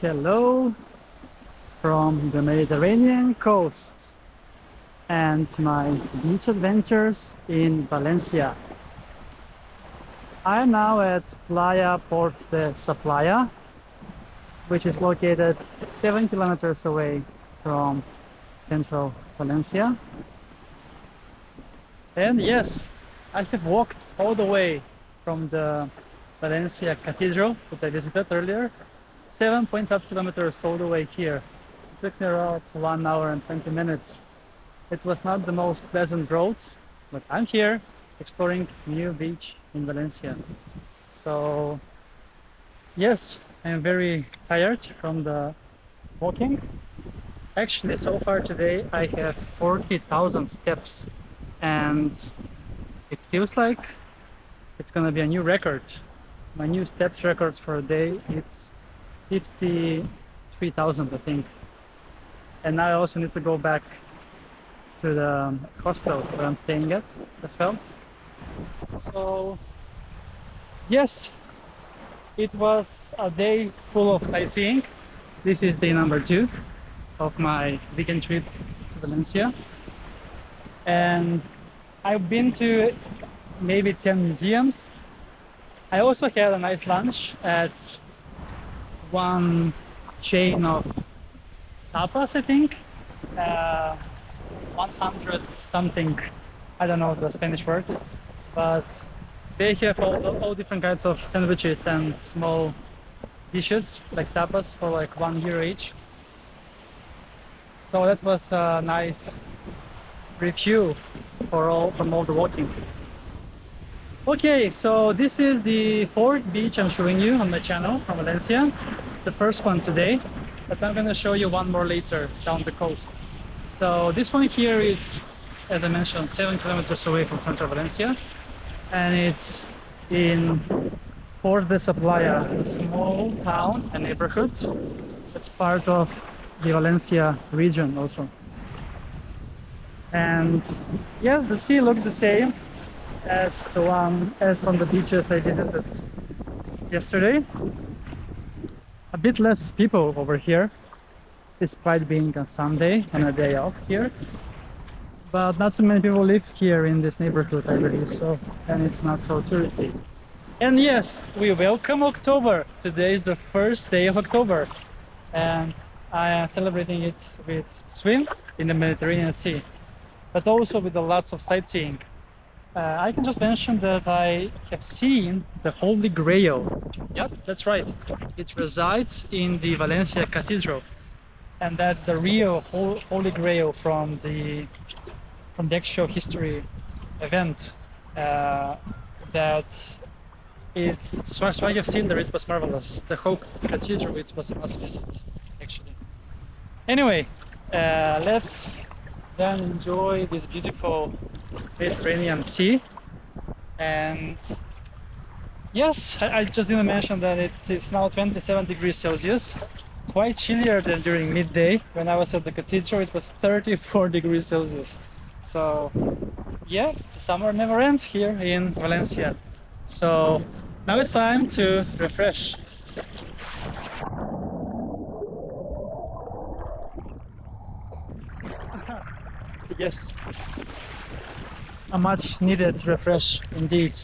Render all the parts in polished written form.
Hello from the Mediterranean coast and my beach adventures in Valencia. I am now at Playa Port Saplaya, which is located 7 kilometers away from central Valencia. And yes, I have walked all the way from the Valencia Cathedral that I visited earlier, 7.5 kilometers all the way here. It took me around 1 hour and 20 minutes. It was not the most pleasant road, but I'm here exploring new beach in Valencia. So yes, I am very tired from the walking. Actually, so far today I have 40,000 steps, and it feels like it's gonna be a new record. My new steps record for a day, it's 53,000, I think. And now I also need to go back to the hostel where I'm staying at as well. So yes, it was a day full of sightseeing. This is day number 2 of my weekend trip to Valencia. And I've been to maybe 10 museums. I also had a nice lunch at one chain of tapas, I think. 100 something, I don't know the Spanish word, but they have all different kinds of sandwiches and small dishes like tapas for like €1 each. So that was a nice review from all the walking. Okay, so this is the 4th beach I'm showing you on my channel from Valencia. The first one today, but I'm gonna show you one more later down the coast. So this one here is, as I mentioned, 7 kilometers away from central Valencia, and it's in Port Saplaya, a small town and neighborhood. It's part of the Valencia region also. And yes, the sea looks the same as on the beaches I visited yesterday. A bit less people over here, despite being a Sunday and a day off here. But not so many people live here in this neighborhood, I believe so, and it's not so touristy. And yes, we welcome October. Today is the first day of October, and I am celebrating it with swim in the Mediterranean Sea, but also with lots of sightseeing. I can just mention that I have seen the Holy Grail. Yep, that's right. It resides in the Valencia Cathedral, and that's the real Holy Grail from the actual history event. That it's so I have seen there. It was marvelous. The whole cathedral, it was a must visit, actually. Anyway, let's then enjoy this beautiful Mediterranean Sea. And yes, I just didn't mention that it's now 27 degrees Celsius, quite chillier than during midday. When I was at the cathedral, it was 34 degrees Celsius. So yeah, the summer never ends here in Valencia. So now it's time to refresh. Yes, a much needed refresh indeed.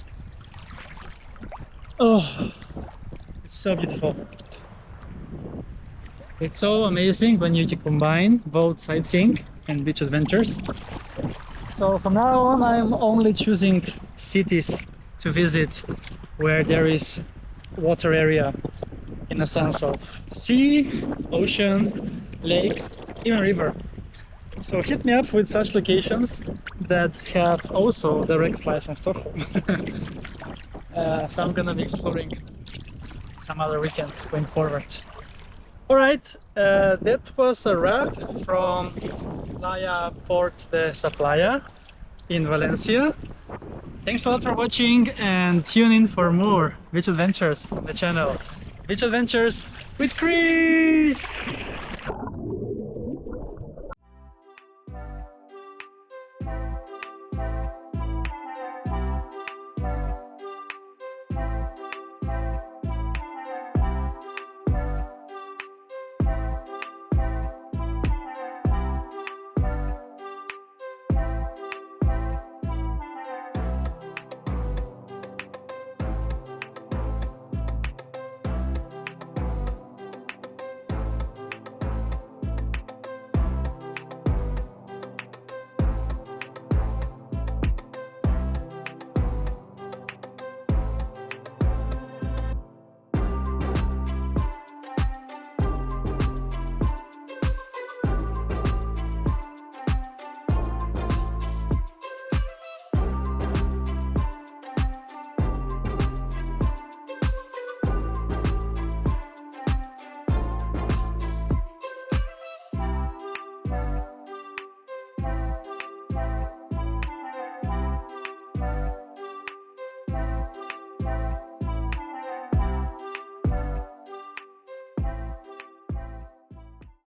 Oh, it's so beautiful. It's so amazing when you combine both sightseeing and beach adventures. So from now on, I'm only choosing cities to visit where there is water area, in a sense of sea, ocean, lake, even river. So hit me up with such locations that have also direct flights from Stockholm. So I'm gonna be exploring some other weekends going forward. Alright, that was a wrap from Playa Port Saplaya in Valencia. Thanks a lot for watching, and tune in for more beach adventures on the channel. Beach Adventures with Chris!